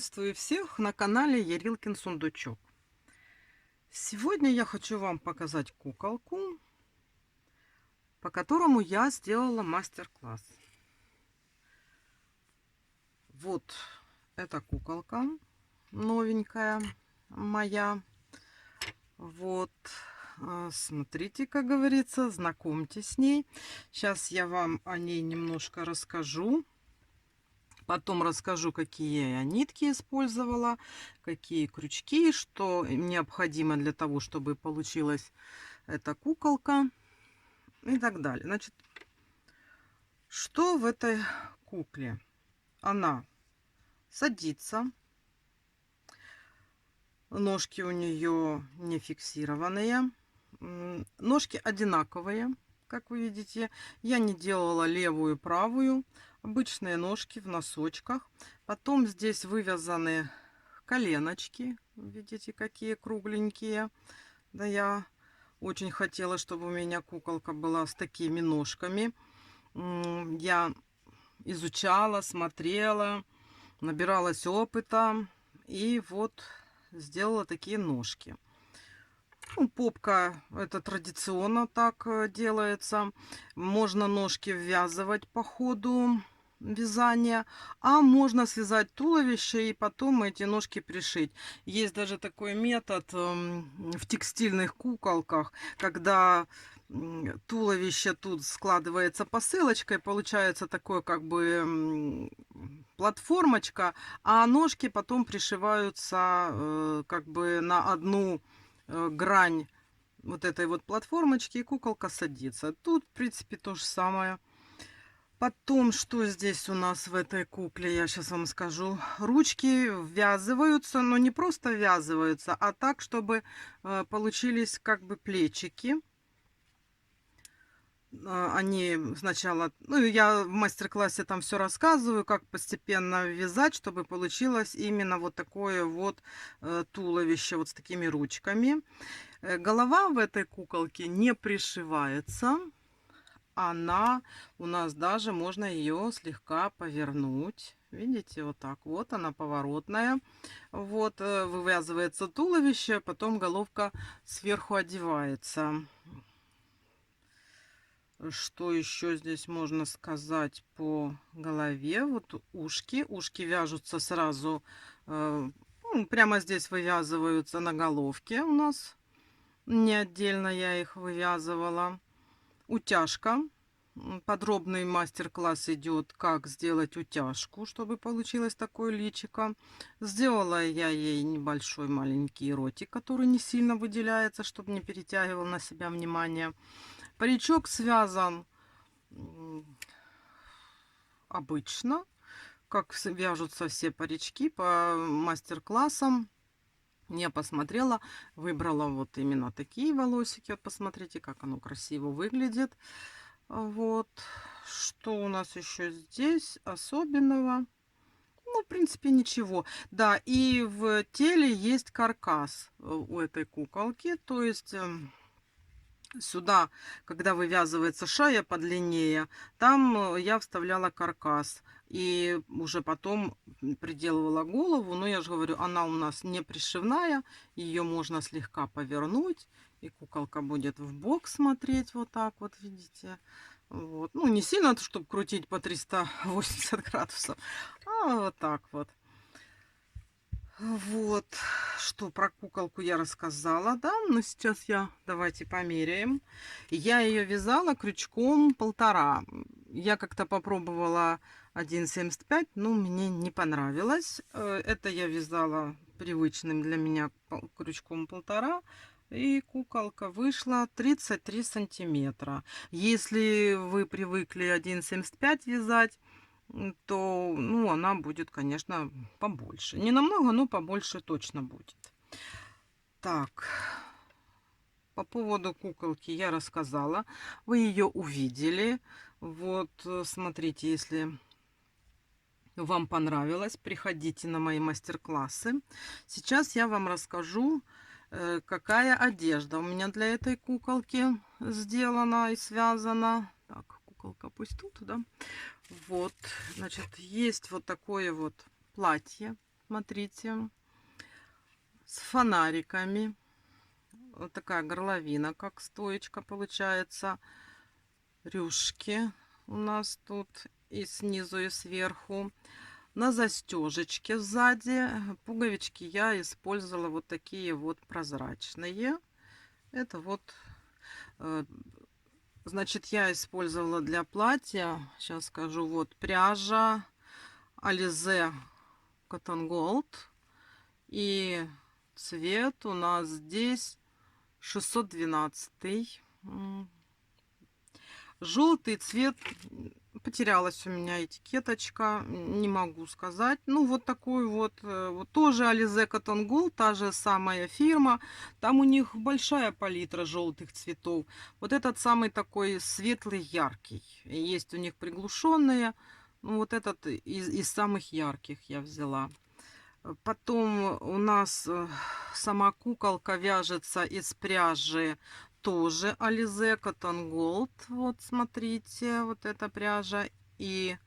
Приветствую всех на канале Ярилкин Сундучок. Сегодня я хочу вам показать куколку, по которому я сделала мастер-класс. Вот эта куколка новенькая моя. Вот, смотрите, как говорится, знакомьтесь с ней. Сейчас я вам о ней немножко расскажу. Потом расскажу, какие я нитки использовала, какие крючки, что необходимо для того, чтобы получилась эта куколка и так далее. Значит, что в этой кукле? Она садится, ножки у нее не фиксированные, ножки одинаковые, как вы видите. Я не делала левую и правую. Обычные ножки в носочках. Потом здесь вывязаны коленочки. Видите, какие кругленькие. Да, я очень хотела, чтобы у меня куколка была с такими ножками. Я изучала, смотрела, набиралась опыта. И вот сделала такие ножки. Ну, попка, это традиционно так делается. Можно ножки ввязывать по ходу вязания, а можно связать туловище и потом эти ножки пришить. Есть даже такой метод в текстильных куколках, когда туловище тут складывается посылочкой, получается такое как бы платформочка, а ножки потом пришиваются как бы на одну грань вот этой вот платформочки, и куколка садится. Тут, в принципе, то же самое. Потом, что здесь у нас в этой кукле, я сейчас вам скажу. Ручки ввязываются, но не просто ввязываются, а так, чтобы получились как бы плечики. Они сначала, ну, я в мастер-классе там все рассказываю, как постепенно вязать, чтобы получилось именно вот такое вот туловище вот с такими ручками. Голова в этой куколке не пришивается. Она у нас даже можно ее слегка повернуть. Видите, вот так вот она поворотная. Вот вывязывается туловище, потом головка сверху одевается. Что еще здесь можно сказать по голове? Вот ушки. Ушки вяжутся сразу, прямо здесь вывязываются на головке у нас. Не отдельно я их вывязывала. Утяжка. Подробный мастер-класс идет, как сделать утяжку, чтобы получилось такое личико. Сделала я ей небольшой маленький ротик, который не сильно выделяется, чтобы не перетягивал на себя внимание. Паричок связан обычно, как вяжутся все парички по мастер-классам. Я посмотрела, выбрала вот именно такие волосики. Вот посмотрите, как оно красиво выглядит. Вот. Что у нас еще здесь особенного? Ну, в принципе, ничего. Да, и в теле есть каркас у этой куколки. То есть сюда, когда вывязывается шея подлиннее, там я вставляла каркас. И уже потом приделывала голову. Но я же говорю, она у нас не пришивная. Ее можно слегка повернуть. И куколка будет в бок смотреть вот так вот, видите. Вот. Ну, не сильно, чтобы крутить по 380 градусов, а вот так вот. Вот, что про куколку я рассказала, да, но сейчас давайте померяем. Я ее вязала крючком 1,5. Я как-то попробовала 1,75, но мне не понравилось. Это я вязала привычным для меня крючком 1,5. И куколка вышла 33 сантиметра. Если вы привыкли 1,75 вязать, то, ну, она будет, конечно, побольше. Не намного, но побольше точно будет. Так, по поводу куколки я рассказала. Вы ее увидели. Вот, смотрите, если вам понравилось, приходите на мои мастер-классы. Сейчас я вам расскажу, какая одежда у меня для этой куколки сделана и связана. Так, куколка пусть тут, да? Вот, значит, есть вот такое вот платье. смотрите, с фонариками. Вот такая горловина, как стоечка получается. Рюшки у нас тут и снизу, и сверху. На застежечке сзади пуговички я использовала вот такие вот прозрачные. Это вот, значит, я использовала для платья, сейчас скажу, вот пряжа Alize Cotton Gold. И цвет у нас здесь 612. Желтый цвет, потерялась у меня этикеточка, не могу сказать. Ну, вот такой вот, вот тоже Alize Cotton Gold, та же самая фирма. Там у них большая палитра желтых цветов. Вот этот самый такой светлый, яркий. Есть у них приглушенные. Ну, вот этот из самых ярких я взяла. Потом у нас сама куколка вяжется из пряжи тоже Alize Cotton Gold. Вот смотрите, вот эта пряжа. И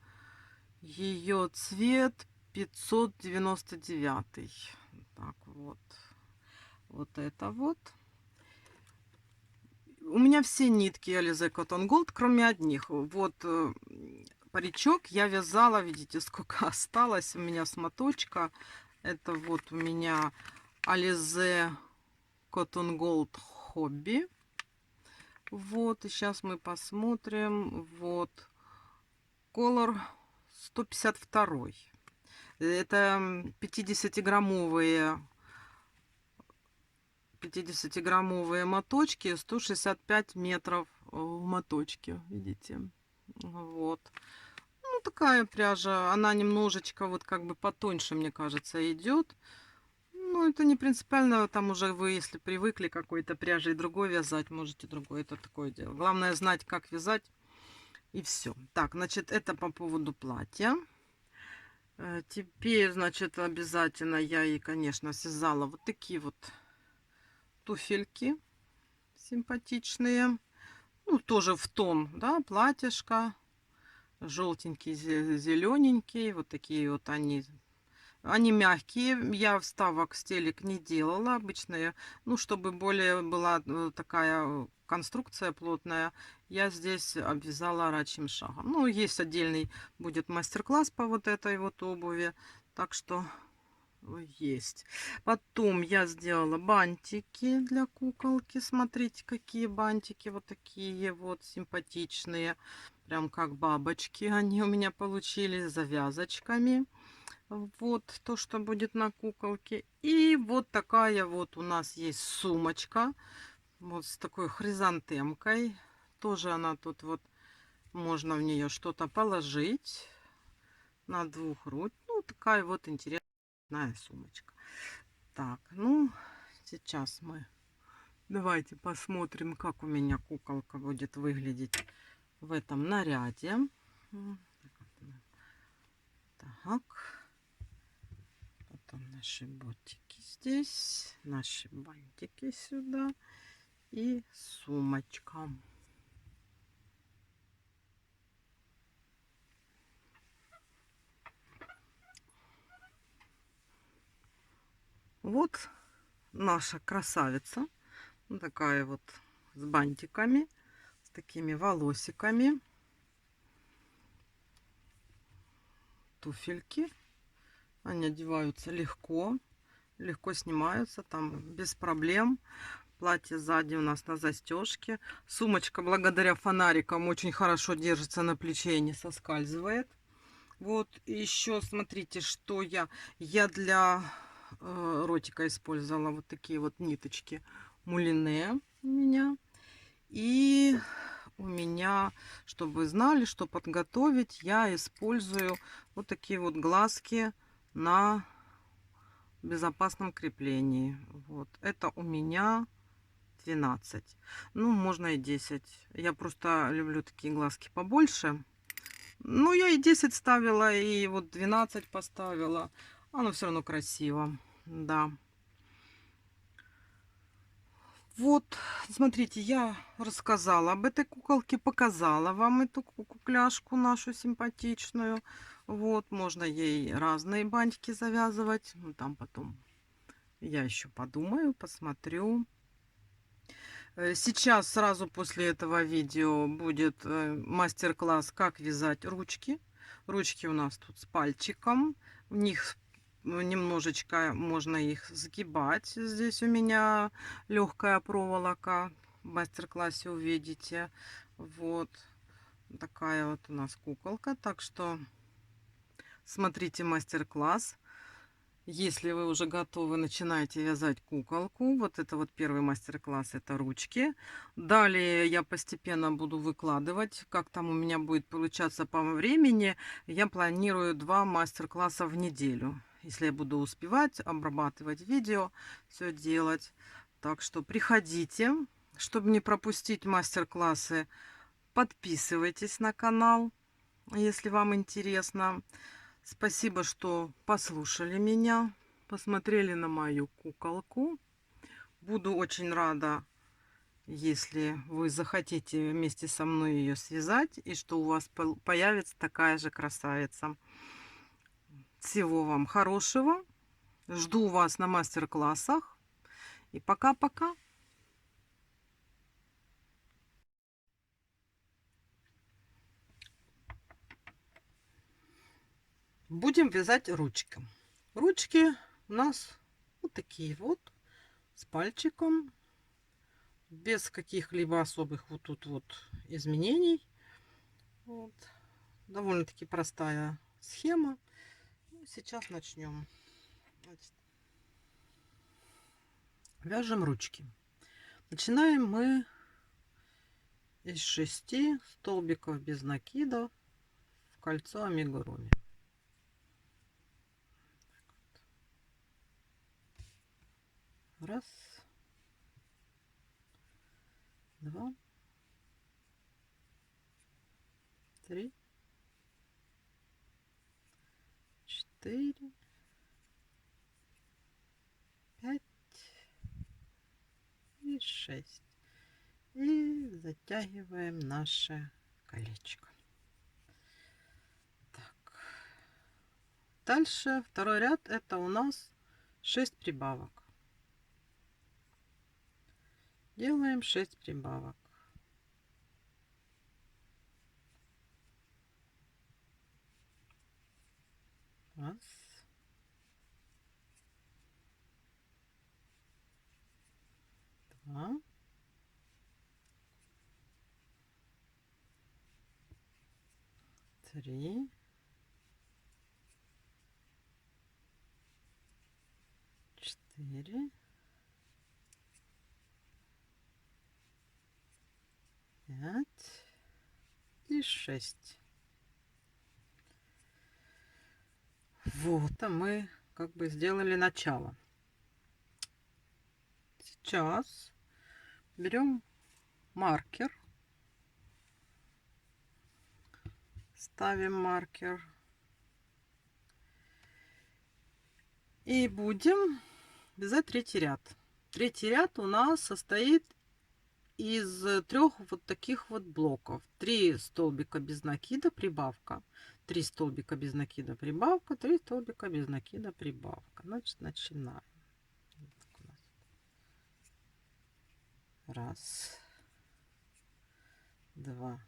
ее цвет 599. Так вот. Вот это вот. У меня все нитки Alize Cotton Gold, кроме одних. Вот паричок я вязала, видите, сколько осталось у меня с моточка. Это вот у меня Alize Cotton Gold Hobby. Вот, и сейчас мы посмотрим. Вот, Color 152. Это 50-граммовые моточки, 165 метров в моточке, видите. Вот. Ну, такая пряжа, она немножечко вот как бы потоньше, мне кажется, идет. Ну, это не принципиально, там уже вы, если привыкли какой-то пряжей другой вязать, можете другой, это такое дело. Главное знать, как вязать, и все. Так, значит, это по поводу платья. Теперь, значит, обязательно я ей, конечно, связала вот такие вот туфельки симпатичные. Ну, тоже в тон, да, платьишко. Желтенький, зелененький, вот такие вот они. Они мягкие, я вставок стелек не делала, обычные, ну, чтобы более была такая конструкция плотная, я здесь обвязала арачьим шагом. Ну, есть отдельный будет мастер-класс по вот этой вот обуви, так что есть. Потом я сделала бантики для куколки, смотрите, какие бантики, вот такие вот симпатичные, прям как бабочки они у меня получились, с завязочками. Вот то, что будет на куколке. И вот такая вот у нас есть сумочка. Вот с такой хризантемкой. Тоже она тут вот, можно в нее что-то положить. На двух рук. Ну, такая вот интересная сумочка. Так, ну, сейчас мы... Давайте посмотрим, как у меня куколка будет выглядеть в этом наряде. Так. Потом наши ботики здесь, наши бантики сюда и сумочка. Вот наша красавица. Вот такая вот с бантиками, с такими волосиками. Туфельки. Они одеваются легко. Легко снимаются там без проблем. Платье сзади у нас на застежке. Сумочка благодаря фонарикам очень хорошо держится на плече и не соскальзывает. Вот еще смотрите, что я для ротика использовала вот такие вот ниточки мулине у меня. И у меня, чтобы вы знали, что подготовить, я использую вот такие вот глазки на безопасном креплении. Вот это у меня 12. Ну, можно и 10. Я просто люблю такие глазки побольше. Ну, я и 10 ставила, и вот 12 поставила. Оно все равно красиво. Да. Вот, смотрите, я рассказала об этой куколке, показала вам эту кукляшку нашу симпатичную. Вот, можно ей разные бантики завязывать. Ну, там потом я еще подумаю, посмотрю. Сейчас сразу после этого видео будет мастер-класс, как вязать ручки. Ручки у нас тут с пальчиком. В них немножечко можно их сгибать. Здесь у меня легкая проволока. В мастер-классе увидите. Вот такая вот у нас куколка. Так что смотрите мастер-класс. Если вы уже готовы, начинаете вязать куколку. Вот это вот первый мастер-класс, это ручки. Далее я постепенно буду выкладывать, как там у меня будет получаться по времени. Я планирую 2 мастер-класса в неделю. Если я буду успевать обрабатывать видео, все делать. Так что приходите, чтобы не пропустить мастер-классы. Подписывайтесь на канал, если вам интересно. Спасибо, что послушали меня, посмотрели на мою куколку. Буду очень рада, если вы захотите вместе со мной ее связать, и что у вас появится такая же красавица. Всего вам хорошего. Жду вас на мастер-классах. И пока-пока. Будем вязать ручки. Ручки у нас вот такие вот, с пальчиком, без каких-либо особых вот тут вот изменений. Вот. Довольно-таки простая схема. Сейчас начнем. Значит, вяжем ручки. Начинаем мы из 6 столбиков без накида в кольцо амигуруми. Раз, два, три, 4, 5 и 6. И затягиваем наше колечко. Так. Дальше второй ряд, это у нас 6 прибавок. Делаем 6 прибавок. Раз. Два. Три. 4. 5 и 6. Вот, а мы как бы сделали начало. Сейчас берем маркер, ставим маркер и будем вязать третий ряд. Третий ряд у нас состоит из 3 вот таких вот блоков. 3 столбика без накида, прибавка. 3 столбика без накида, прибавка. 3 столбика без накида, прибавка. Значит, начинаем. Раз, два,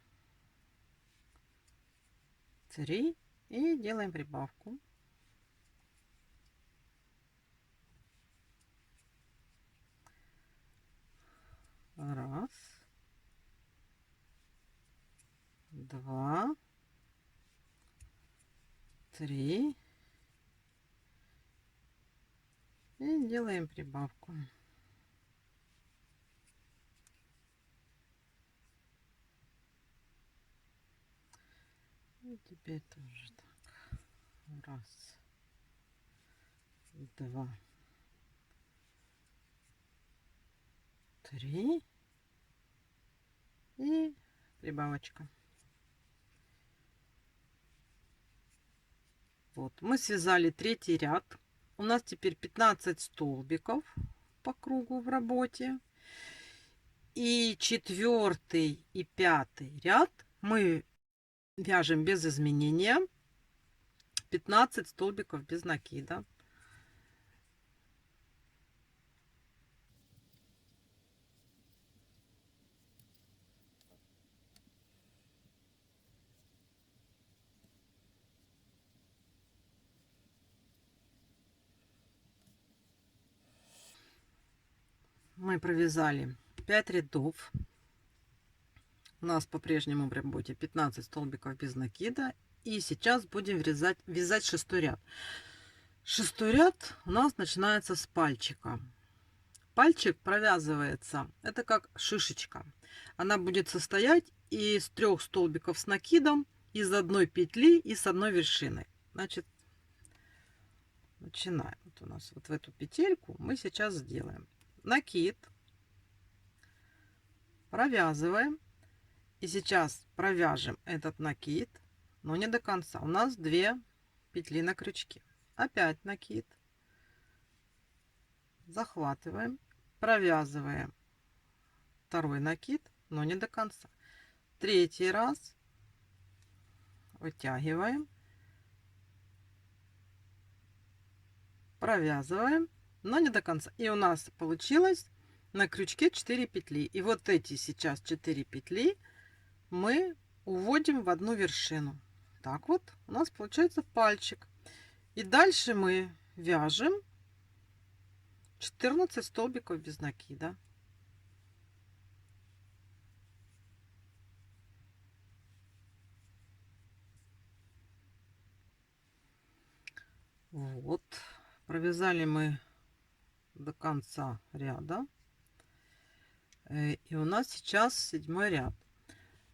3 и делаем прибавку. Раз, два, 3 и делаем прибавку. И теперь тоже так. Раз, два, 3 и прибавочка. Вот, мы связали третий ряд. У нас теперь 15 столбиков по кругу в работе. И 4 и 5 ряд мы вяжем без изменения. 15 столбиков без накида. Мы провязали 5 рядов. У нас по-прежнему в работе 15 столбиков без накида. И сейчас будем вязать шестой ряд. Шестой ряд у нас начинается с пальчика. Пальчик провязывается, это как шишечка. Она будет состоять из 3 столбиков с накидом, из одной петли и с одной вершиной. Значит, начинаем. Вот у нас вот в эту петельку мы сейчас сделаем накид, провязываем. И сейчас провяжем этот накид, но не до конца. У нас 2 петли на крючке. Опять накид. Захватываем, провязываем второй накид, но не до конца. Третий раз вытягиваем, провязываем, но не до конца. И у нас получилось на крючке 4 петли. И вот эти сейчас 4 петли мы уводим в одну вершину. Так вот у нас получается пальчик. И дальше мы вяжем 14 столбиков без накида. Вот, провязали мы до конца ряда. И у нас сейчас 7 ряд.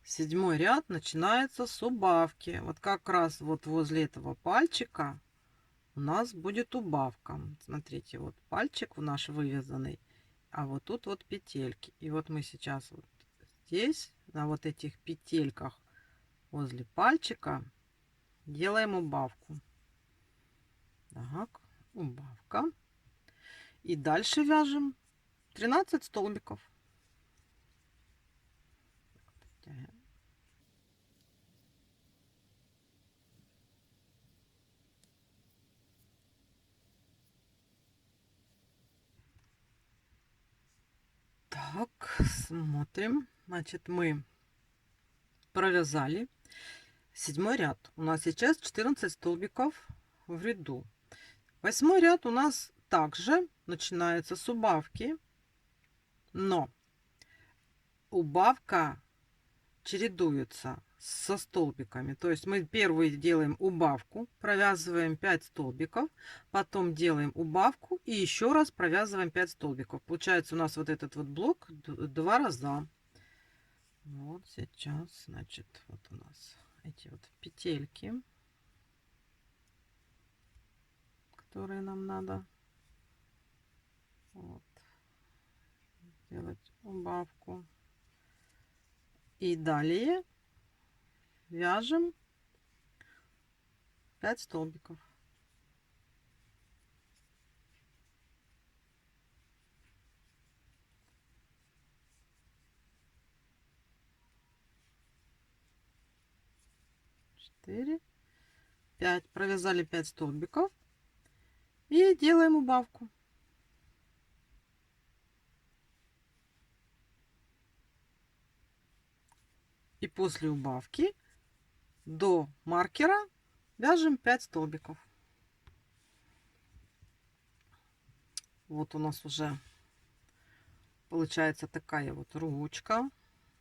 7 ряд начинается с убавки. Вот как раз вот возле этого пальчика у нас будет убавка. Смотрите, вот пальчик наш вывязанный, а вот тут вот петельки. И вот мы сейчас вот здесь, на вот этих петельках возле пальчика, делаем убавку. Так, убавка. И дальше вяжем 13 столбиков. Так, смотрим. Значит, мы провязали 7 ряд. У нас сейчас 14 столбиков в ряду. 8 ряд у нас также начинается с убавки, но убавка чередуется со столбиками. То есть мы первый делаем убавку, провязываем 5 столбиков, потом делаем убавку и еще раз провязываем 5 столбиков. Получается у нас вот этот вот блок 2 раза. Вот сейчас, значит, вот у нас эти вот петельки, которые нам надо вот делать убавку. И далее вяжем 5 столбиков. Четыре, 5. Провязали 5 столбиков и делаем убавку. И после убавки до маркера вяжем 5 столбиков. Вот у нас уже получается такая вот ручка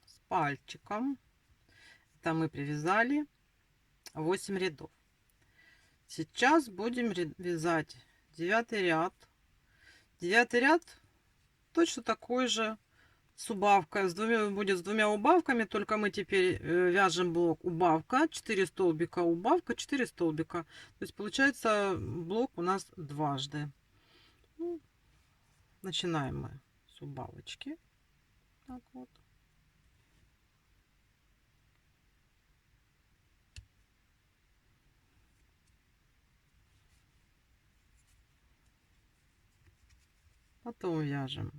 с пальчиком. Это мы привязали 8 рядов. Сейчас будем вязать 9 ряд. 9 ряд точно такой же, с убавкой, будет с 2 убавками, только мы теперь вяжем блок убавка, 4 столбика убавка, 4 столбика. То есть получается блок у нас дважды. Ну, начинаем мы с убавочки. Так вот. Потом вяжем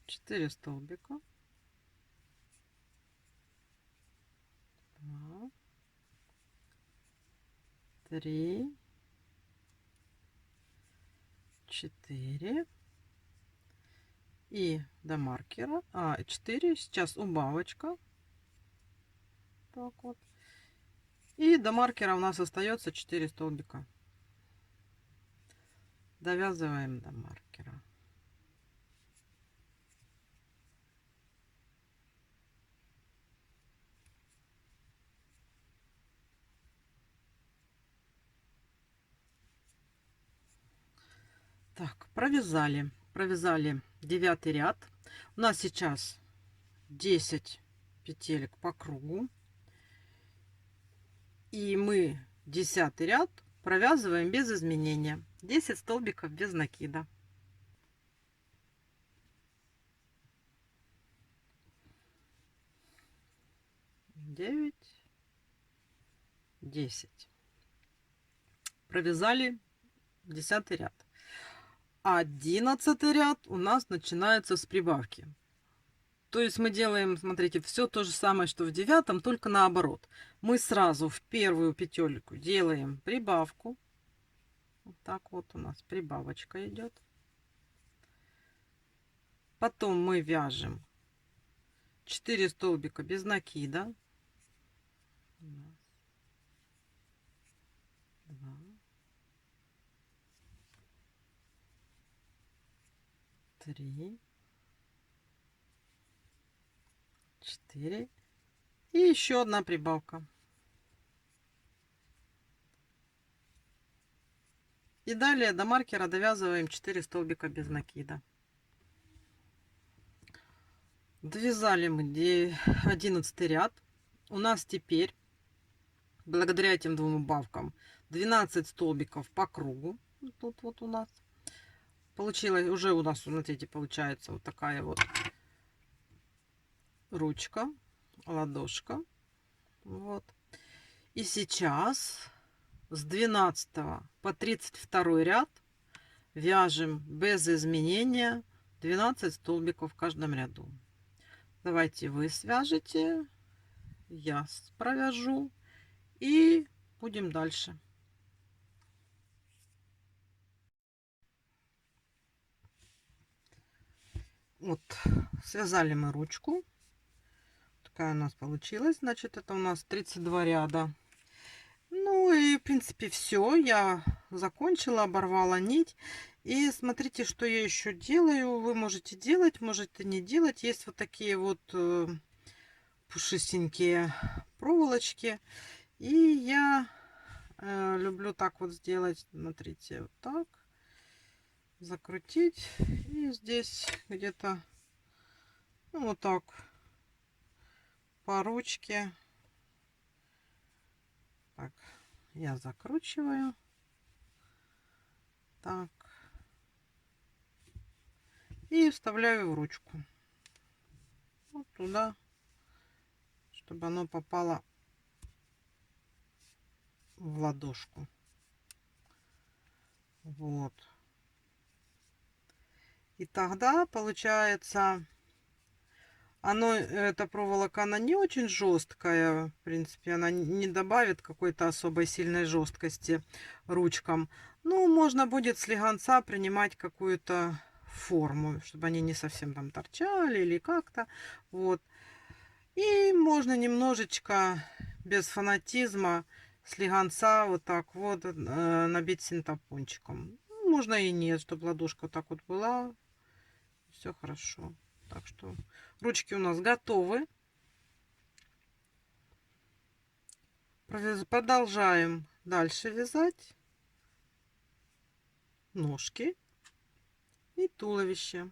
4 столбика. 2, 3, 4. И до маркера. 4. Сейчас убавочка. Так вот. И до маркера у нас остается 4 столбика. Довязываем до маркера. Так, провязали. Провязали 9 ряд. У нас сейчас 10 петелек по кругу. И мы 10 ряд провязываем без изменения. 10 столбиков без накида. 9, 10. Провязали 10 ряд. 11 ряд у нас начинается с прибавки. То есть мы делаем, смотрите, все то же самое, что в 9, только наоборот. Мы сразу в первую петельку делаем прибавку. Вот так вот у нас прибавочка идет. Потом мы вяжем 4 столбика без накида. 2, 3, 4. И еще одна прибавка. И далее до маркера довязываем 4 столбика без накида. Довязали мы 11 ряд. У нас теперь, благодаря этим двум убавкам, 12 столбиков по кругу. Тут вот у нас получилось, уже у нас, смотрите, получается вот такая вот ручка, ладошка. Вот. И сейчас с 12 по 32 ряд вяжем без изменения 12 столбиков в каждом ряду. Давайте вы свяжете, я провяжу и будем дальше. Вот, связали мы ручку. Такая у нас получилась. Значит, это у нас 32 ряда. Ну и, в принципе, все. Я закончила, оборвала нить. И смотрите, что я еще делаю. Вы можете делать, можете не делать. Есть вот такие вот пушистенькие проволочки. И я люблю так вот сделать. Смотрите, вот так. Закрутить. И здесь где-то, ну, вот так по ручке. Так, я закручиваю. Так. И вставляю в ручку. Вот туда, чтобы оно попало в ладошку. Вот. И тогда получается, эта проволока, она не очень жесткая. В принципе, она не добавит какой-то особой сильной жесткости ручкам. Ну, можно будет с легонца принимать какую-то форму, чтобы они не совсем там торчали или как-то. Вот. И можно немножечко без фанатизма с легонца вот так вот набить синтопончиком. Можно и нет, чтобы ладошка вот так вот была. Все хорошо. Так что ручки у нас готовы. Продолжаем дальше вязать ножки и туловище.